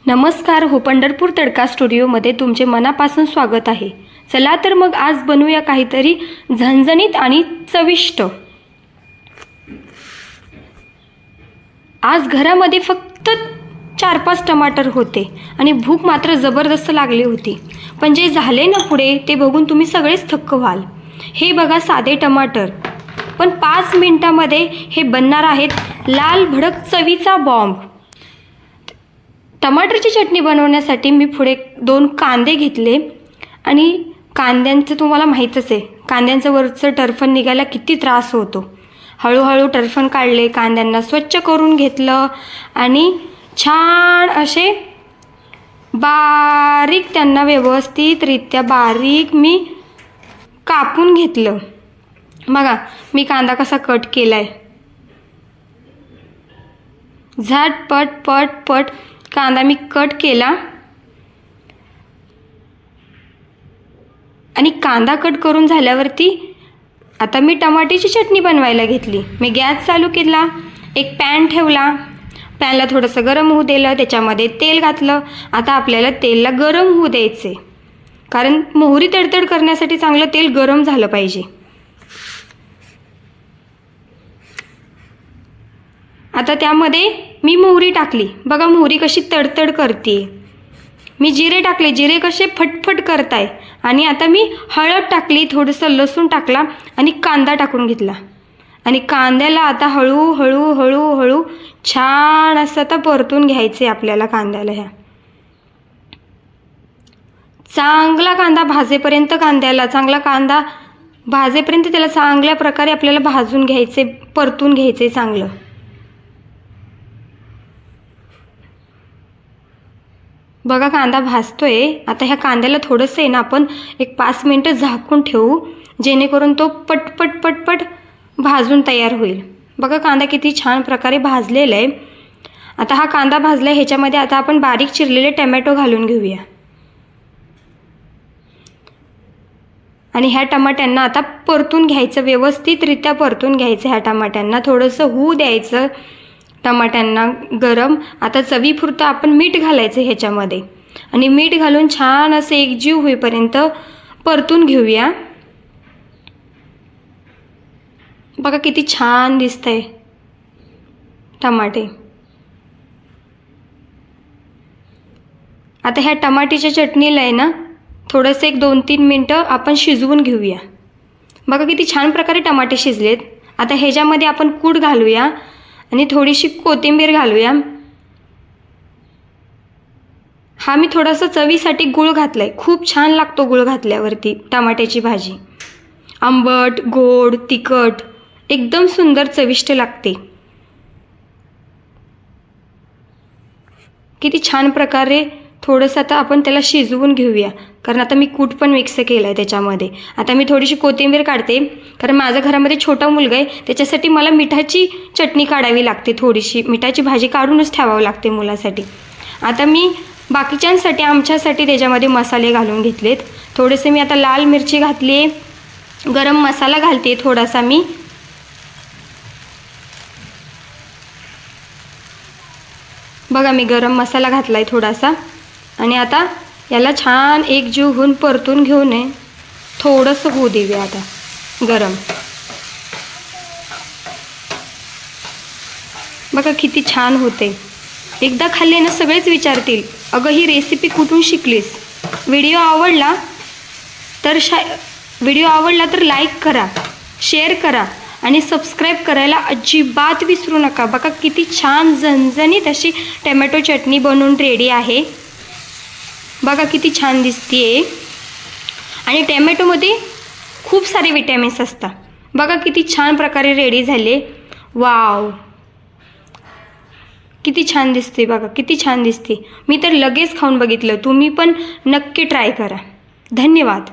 नमस्कार हो, पंढरपूर तडका स्टुडिओमध्ये तुमचे मनापासून स्वागत आहे। चला तर मग आज बनवूया काहीतरी झणझणीत आणि चविष्ट। आज घरामध्ये फक्त 4-5 टमाटर होते आणि भूक मात्र जबरदस्त लागली होती। पण जे झाले ना पुढे ते बघून तुम्ही सगळेच थक्क व्हाल। हे बघा साधे टमाटर, पण 5 मिनिटांमध्ये हे बनणार आहेत लाल भडक चवीचा बॉम्ब। टमाटरची चटणी बनवण्यासाठी मी पुढे 2 कांदे घेतले आणि कांद्यांचं तुम्हाला माहीतच आहे, कांद्यांचं वरचं टरफन निघायला किती त्रास होतो। हळूहळू टरफन काढले, कांद्यांना स्वच्छ करून घेतलं आणि छान असे बारीक त्यांना व्यवस्थितरित्या बारीक मी कापून घेतलं। बघा मी कांदा कसा कट केलाय, झटपट पट कांदा मी कट केला आणि कांदा कट करून झाल्यावरती आता मी टमाट्याची चटणी बनवायला घेतली। मी गॅस चालू केला, एक पॅन ठेवला, पॅनला थोडंसं गरम होऊ दिलं, त्याच्यामध्ये तेल घातलं। आता आपल्याला तेलला गरम होऊ द्यायचे, कारण मोहरी तडतड करण्यासाठी चांगलं तेल गरम झालं पाहिजे। आता त्यामध्ये मी मोहरी टाकली, बघा मोहरी कशी तडतड करते। मी जिरे टाकले, जिरे कसे फटफट करताय। आणि आता मी हळद टाकली, थोडंसं लसूण टाकला आणि कांदा टाकून घेतला आणि कांद्याला आता हळू छान असं आता परतून घ्यायचे आपल्याला कांद्याला। ह्या चांगला कांदा भाजेपर्यंत, कांद्याला चांगला कांदा भाजेपर्यंत त्याला चांगल्या प्रकारे आपल्याला भाजून घ्यायचे, परतून घ्यायचे चांगलं। बघा कांदा भाजतोय। आता ह्या कांद्याला थोडंसं आहे ना आपण एक 5 मिनिटं झाकून ठेवू, जेणेकरून तो पटपट भाजून तयार होईल। बघा कांदा किती छान प्रकारे भाजलेला आहे। आता हा कांदा भाजला, ह्याच्यामध्ये आता आपण बारीक चिरलेले टोमॅटो घालून घेऊया आणि ह्या टमाट्यांना आता परतून घ्यायचं, व्यवस्थितरित्या परतून घ्यायचं। ह्या टमाट्यांना थोडंसं होऊ द्यायचं, टमाट्यांना गरम। आता चवीपुरतं आपण मीठ घालायचं ह्याच्यामध्ये आणि मीठ घालून छान असं एकजीव होईपर्यंत परतून घेऊया। बघा किती छान दिसतंय टमाटे। आता ह्या टमाट्याच्या चटणीला आहे ना थोडंसं एक 2-3 मिनिटं आपण शिजवून घेऊया। बघा किती छान प्रकारे टमाटे शिजलेत। आता ह्याच्यामध्ये आपण कूट घालूया आणि थोडीशी कोथिंबीर घालूया। हा मी थोडासा चवीसाठी गूळ घातलाय, खूप छान लागतो गूळ घातल्यावरती टमाट्याची भाजी। आंबट, गोड, तिखट एकदम सुंदर चविष्ट लागते। किती छान प्रकारे थोडंसं आता आपण त्याला शिजवून घेऊया, कारण आता मी कूट पण मिक्स केला आहे त्याच्यामध्ये। आता मी थोडीशी कोथिंबीर काढते, कारण माझ्या घरामध्ये छोटा मुलगा आहे, त्याच्यासाठी मला मिठाची चटणी काढावी लागते। थोडीशी मिठाची भाजी काढूनच ठेवावी लागते मुलासाठी। आता मी बाकीच्यांसाठी, आमच्यासाठी त्याच्यामध्ये मसाले घालून घेतलेत। थोडेसे मी आता लाल मिरची घातली आहे, गरम मसाला घालते थोडासा मी, बघा मी गरम मसाला घातला आहे थोडासा। आणि आता याला छान एकजीव होऊन परतून घेऊन थोडंसं होऊ देऊया आता गरम। बघा किती छान होते। एकदा खाल्ले ना सगळेच विचारतील, अगं ही रेसिपी कुठून शिकलीस? व्हिडिओ आवडला तर लाईक करा, शेअर करा आणि सबस्क्राईब करायला अजिबात विसरू नका। बघा किती छान झणझणीत अशी टोमॅटो चटणी बनवून रेडी आहे। बघा किती छान दिसते आणि टोमॅटोमध्ये खूप सारे विटॅमिन्स असतात। बघा किती छान प्रकारे रेडी झाले। वाव, किती छान दिसते, बघा किती छान दिसते। मी तर लगेच खाऊन बघितलं, तुम्ही पण नक्की ट्राय करा। धन्यवाद।